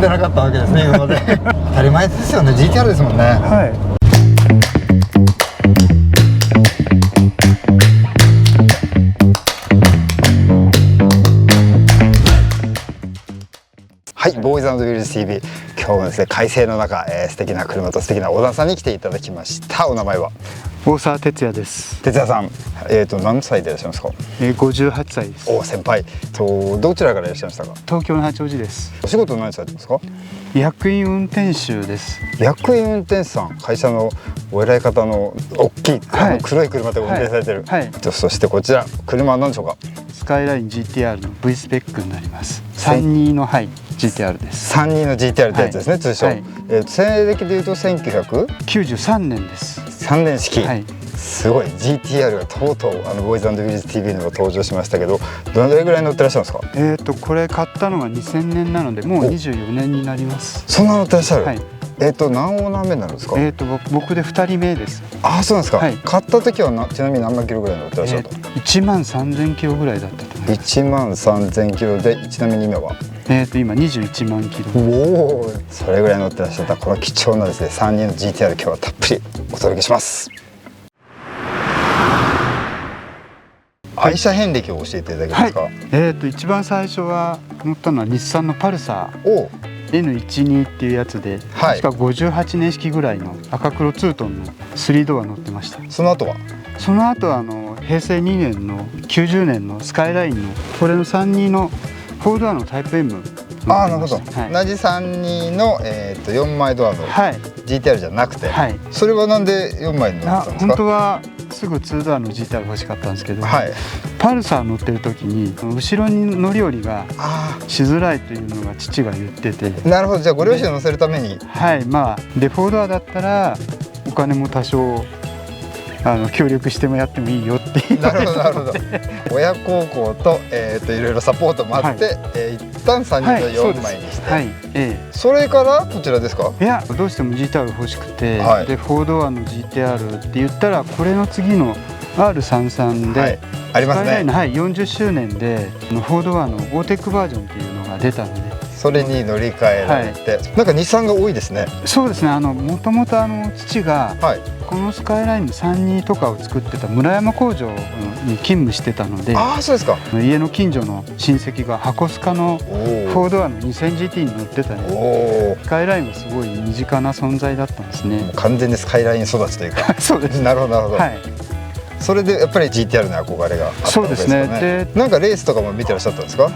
でなかったわけですね今まで。当たり前ですよね、 GTR ですもんね。はい。はい、ボーイズ&ウィルズ TV、今日はですね、快晴の中、素敵な車と素敵な小田さんに来ていただきました。お名前は？大沢哲也です。哲也さん、何歳でいらっしゃいますか？58歳です。お、先輩。どちらからいらっしゃいましたか？東京の八王子です。お仕事何されてますか？役員運転手です。役員運転手さん、会社のお偉い方の大きい、黒い車で運転されてる。はい。そしてこちら、車は何でしょうか？スカイライン GTR の V スペックになります。32のGTR です。32の GTR ってやつですね、通称。西暦でいうと1993年です。3年式。はい。すごい GTR がとうとうボーイズ&ウィルズ TV にも登場しましたけど、どれぐらい乗ってらっしゃるんですか？これ買ったのが2000年なのでもう24年になります。そんな乗ってらっしゃる？はい。何オーナー目になるんですか？僕で2人目です。ああ、そうなんですか。はい。買った時はちなみに何万キロぐらい乗ってらっしゃると？1万3000キロぐらいだったと思います。1万3000キロで、ちなみに今は今21万キロ。おお、それぐらい乗ってらっしゃったこの貴重なですね、32の GTR、今日はたっぷりお届けします。愛車遍歴を教えていただけますか？はい。一番最初は乗ったのは日産のパルサー。お N12 っていうやつで、はい、確か58年式ぐらいの赤黒ツートンの3ドア乗ってました。その後は平成2年の90年のスカイラインのこれの32の4ドアのタイプ M。 ああ、なるほど。はい、同じ32の、4枚ドアの GTR じゃなくて、はい、それはなんで4枚に乗ってたんですか？本当はすぐ2ドアの GTR 欲しかったんですけど、はい、パルサー乗ってる時に後ろに乗り降りがしづらいというのが父が言ってて。なるほど。じゃあご両親を乗せるために。はい。まあで4ドアだったらお金も多少協力してもやってもいいよっていう。なるほどなるほど。親孝行といろいろサポートもあって、一旦3人の4枚にして、はい、それからこちらですか？いや、どうしても GTR 欲しくて、はい、で4ドアの GTR って言ったらこれの次の R33 で、はい、ありますね。はい、40周年で4ドアのオーテックバージョンっていうのが出たので、それに乗り換えられて、はい、なんか日産が多いですね。そうですね。もともと父が、はい、このスカイラインの32とかを作ってた村山工場に勤務してたので、ああ、そうですか。家の近所の親戚が箱スカの4ドアの 2000GT に乗ってたね。スカイラインはすごい身近な存在だったんですね。もう完全にスカイライン育ちというか。そうです。なるほどなるほど。はい。それでやっぱり GTR の憧れがあったわけですかね。そうですね。で、なんかレースとかも見てらっしゃったんですか？よ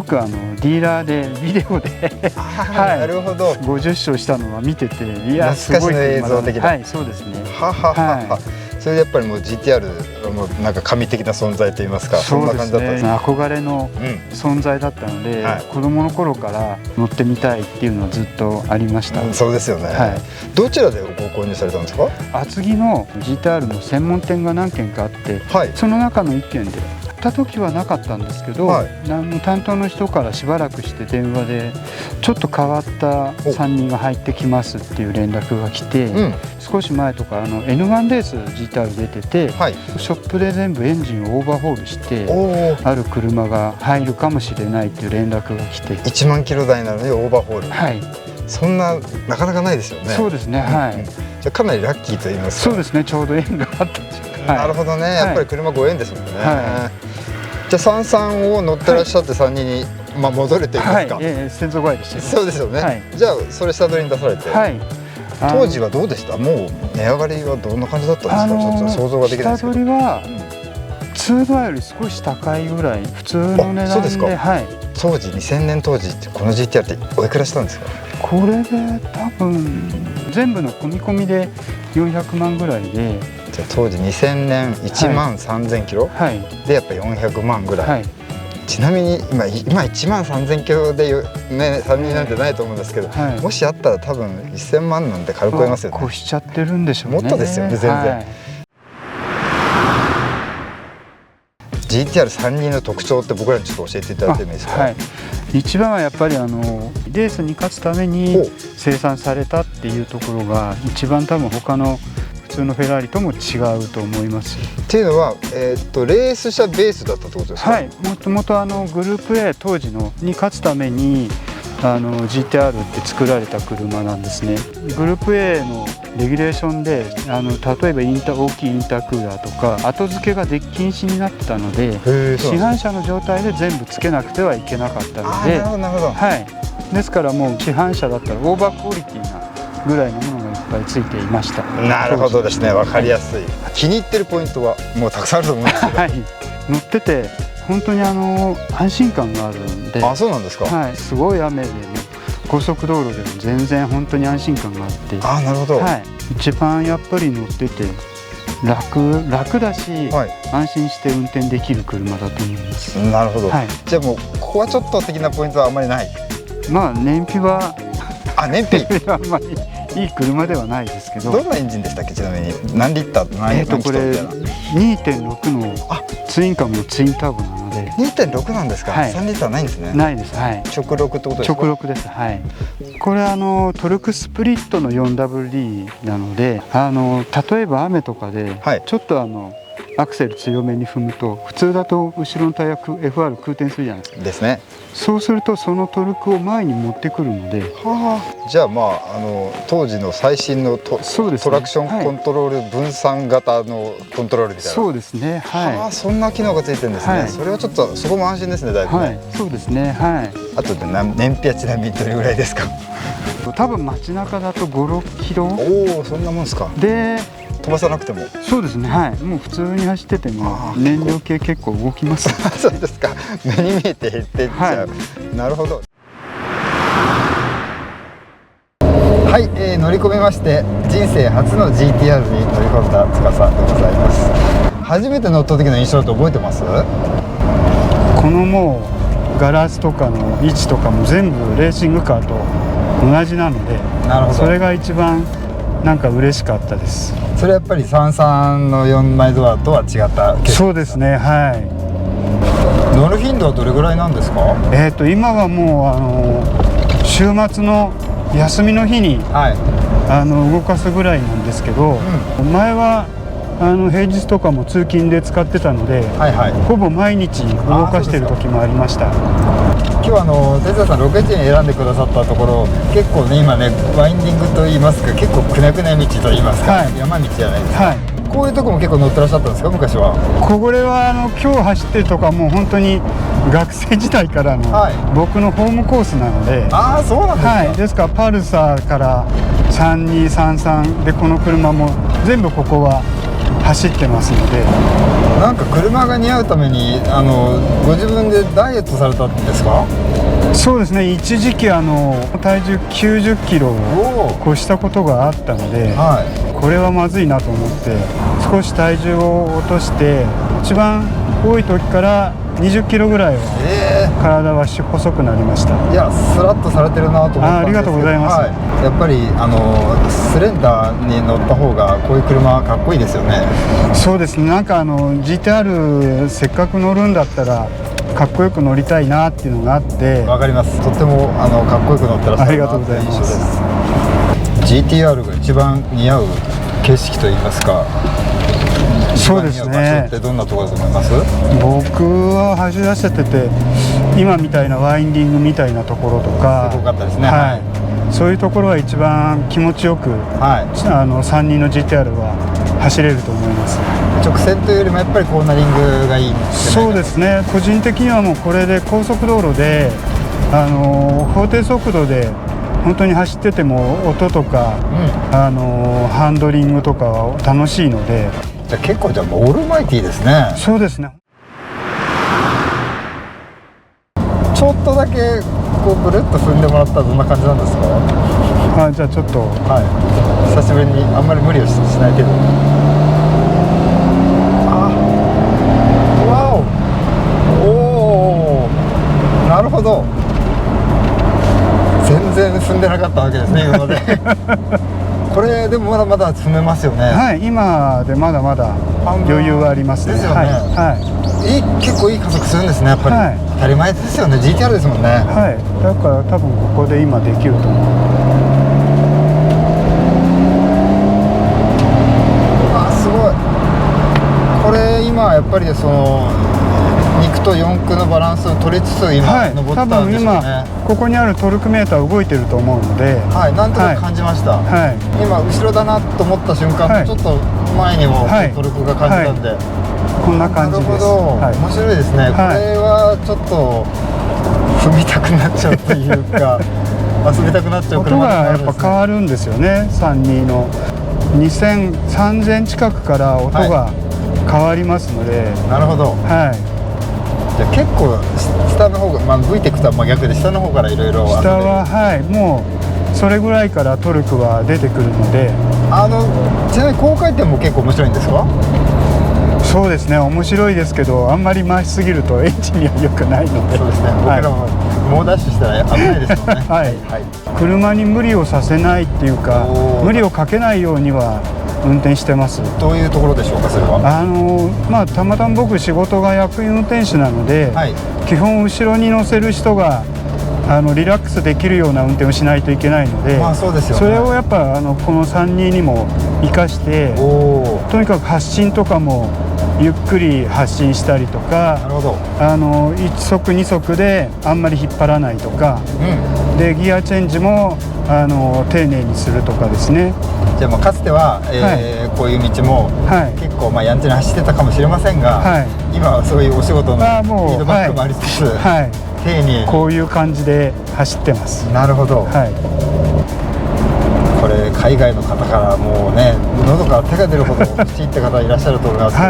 くディーラーでビデオではい、なるほど。50勝したのは見てて、いや、懐かしの映像的な。はい、そうですね。ははは。それでやっぱりもう GTR もなんか神的な存在といいますか、そんな感じだったんですね。憧れの存在だったので、子供の頃から乗ってみたいっていうのはずっとありました。そうですよね。どちらでご購入されたんですか？厚木の GTR の専門店が何軒かあって、その中の1軒で。買った時はなかったんですけど、担当の人からしばらくして電話でちょっと変わった3人が入ってきますっていう連絡が来て、少し前とかN1 レース GTR 出てて、ショップで全部エンジンをオーバーホールしてある車が入るかもしれないっていう連絡が来て、1万キロ台なのにオーバーホール。はい。そんななかなかないですよね。そうですね。はい。じゃかなりラッキーと言いますか。そうですね。ちょうど縁があったんですよ。なるほどね。やっぱり車ご縁ですもんね。じゃあ33を乗ってらっしゃって3人に戻れていますか？先祖返りして。そうですよね。じゃあそれ下取りに出されて。当時はどうでした？もう値上がりはどんな感じだったんですか？ちょっと想像ができないですけど。下取りは2ドアより少し高いぐらい、普通の値段で。そうですか。はい。当時2000年当時ってこの GTR っておいくらしたんですか？これで多分全部の込み込みで400万ぐらいで。当時2000年1万3000キロ、でやっぱ400万ぐらい、ちなみに今1万3000キロで、ね、3人なんてないと思うんですけど、もしあったら多分1000万なんて軽く超えますよね。越しちゃってるんでしょうね。もっとですよね、全然。GTR32 の特徴って僕らにちょっと教えていただいてもいいですか？一番はやっぱりレースに勝つために生産されたっていうところが一番多分他の普通のフェラーリとも違うと思います。っていうのは、レース車ベースだったってことですか？はい、もともとグループ A 当時のに勝つために GTR って作られた車なんですね。グループ A のレギュレーションで例えば大きいインタークーラーとか後付けが禁止になったので、市販車の状態で全部つけなくてはいけなかったので、はい、ですからもう市販車だったらオーバークオリティなぐらいのものがいっぱいついていました。なるほどですね、分かりやすい。気に入ってるポイントはもうたくさんあると思うんですけど、はい、乗ってて本当に安心感があるんで。あ、そうなんですか。はい、すごい雨でね、高速道路でも全然本当に安心感があって。あ、なるほど。はい、一番やっぱり乗ってて楽だし、はい、安心して運転できる車だと思います。なるほど。はい、じゃあもうここはちょっと的なポイントはあんまりない。まあ燃費は燃費あんまりいい車ではないですけど。どんなエンジンでしたっけ、ちなみに。何リッター何これ 2.6 のツインカムのツインターボなので。 2.6 なんですか。はい、3リッターないんですね。ないです。はい、直6ってことですか。直6です。はい、これトルクスプリットの 4WD なので、例えば雨とかでちょっとアクセル強めに踏むと、普通だと後ろのタイヤ FR 空転するじゃないですか。ですね。そうするとそのトルクを前に持ってくるので、じゃあまあ当時の最新のトラクションコントロール分散型のコントロールみたいな。そうですね。はい。そんな機能がついてるんですね。それはちょっとそこも安心ですね、だいぶね。はい、そうですね。はい。あとで燃費はちなみにどれぐらいですか。多分街中だと5、6キロ。おお、そんなもんですか。で飛ばさなくても。そうですね。はい。もう普通に走ってても燃料系結構動きます。そうですか。目に見えて減ってっちゃう。なるほど。はい、乗り込みまして人生初の GTR に乗り込んだ司でございます。初めて乗った時の印象って覚えてます？このもうガラスとかの位置とかも全部レーシングカーと同じなので、なるほど、それが一番なんか嬉しかったです。それやっぱり33の4枚ドアとは違った。そうですね。はい。乗る頻度はどれぐらいなんですか？今はもう週末の休みの日に、はい、動かすぐらいなんですけど、前は平日とかも通勤で使ってたので、はいはい、ほぼ毎日動かしてる時もありました。今日哲也さんロケ地に選んでくださったところ、結構ね今ねワインディングといいますか、結構くねくね道といいますか、はい、山道じゃないですか。はい、こういうとこも結構乗ってらっしゃったんですか、昔は。これは今日走ってるとかもう本当に学生時代からの、はい、僕のホームコースなので。ああ、そうなんですか。はい、ですからパルサーから3233でこの車も全部ここは走ってますので。なんか車が似合うためにご自分でダイエットされたんですか？そうですね。一時期体重90キロを越したことがあったので、はい、これはまずいなと思って少し体重を落として、一番多い時から20キロぐらいは体は細くなりました。いや、スラッとされてるなと思ったんですけど。ありがとうございます。はい、やっぱりスレンダーに乗った方がこういう車はかっこいいですよね。そうですね。なんかGTR せっかく乗るんだったらかっこよく乗りたいなっていうのがあって。わかります。とってもかっこよく乗ってらっしゃるなという印象です。GTR が一番似合う景色といいますか。そうですね。場所ってどんなところだと思います？僕は走らせてて今みたいなワインディングみたいなところとか、すごかったですね。はい、そういうところは一番気持ちよく、はい、3人の GTR は走れると思います。直線というよりもやっぱりコーナリングがいいんですね。そうですね。個人的にはもうこれで高速道路で法定速度で本当に走ってても音とか、ハンドリングとかは楽しいので。じゃあ結構じゃあオールマイティーですね。そうですね。ちょっとだけこうブルッと踏んでもらったらどんな感じなんですか？じゃあちょっと、はい、久しぶりにあんまり無理をしない程度に。わお、なるほど。全然踏んでなかったわけですね、今まで。これでもまだまだ積めますよね。はい、今でまだまだ余裕はありますね。ですよね。はい、結構いい加速するんですね、やっぱり。はい、当たり前ですよね。 GTR ですもんね。はい、だから多分ここで今できると思う。あ、すごい。これ今やっぱり肉と四駆のバランスを取りつつ今、登ったんでしょうね。多分今ここにあるトルクメーター動いてると思うので、はい、なんとなく感じました、今後ろだなと思った瞬間、ちょっと前にもトルクが感じたんで、こんな感じです。なるほど、面白いですね、これはちょっと踏みたくなっちゃうというか遊びたくなっちゃう車音がやっぱ変わるんですよね。32の2000、3000近くから音が変わりますので、なるほど、じゃあ結構下の方が、VTEC とは逆で下の方からいろいろ下はもうそれぐらいからトルクは出てくるので、ちなみに高回転も結構面白いんですか？そうですね、面白いですけど、あんまり回しすぎるとエンジンには良くないので、そうですね、僕らも猛ダッシュしたら危ないですもんね車に無理をさせないっていうか、無理をかけないようには運転してます。どういうところでしょうか、それは。たまたま僕仕事が役員運転手なので、基本後ろに乗せる人がリラックスできるような運転をしないといけないので、それをやっぱこの32にも生かして、とにかく発進とかもゆっくり発進したりとか、1速2速であんまり引っ張らないとか、でギアチェンジも丁寧にするとかですね。じゃあかつては、こういう道も、結構やんちゃに走ってたかもしれませんが、今はそういうお仕事のフィードバックもありつつ、丁寧にこういう感じで走ってます。なるほど、これ海外の方からもうね、喉から手が出るほど欲しいって方いらっしゃると思いますけど、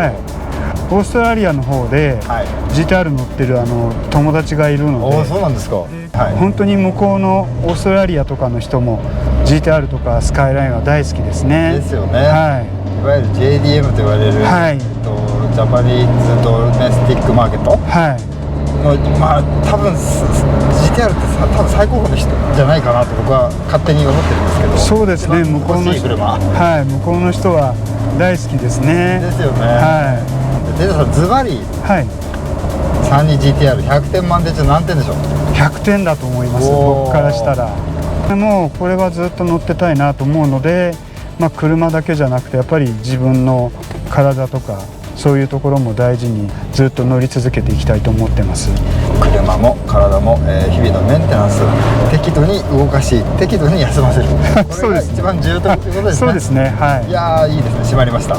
オーストラリアの方で GTR 乗ってる友達がいるので、そうなんですか。本当に向こうのオーストラリアとかの人も GTR とかスカイラインは大好きですね。ですよね。いわゆる JDM と言われる、ジャパニーズドメスティックマーケットの、多分 GTR って多分最高峰の人じゃないかなと僕は勝手に思ってるんですけど。そうですね、向こうの人、向こうの人は大好きですね。ですよね。データさん、ズバリ 32GTR100 点満点中何点でしょう？100点だと思います、僕からしたら。もうこれはずっと乗ってたいなと思うので、車だけじゃなくてやっぱり自分の体とかそういうところも大事にずっと乗り続けていきたいと思ってます。車も体も、日々のメンテナンス、適度に動かし適度に休ませるこれが一番重要ということですね。そうですね、いやー、いいですね、締まりました。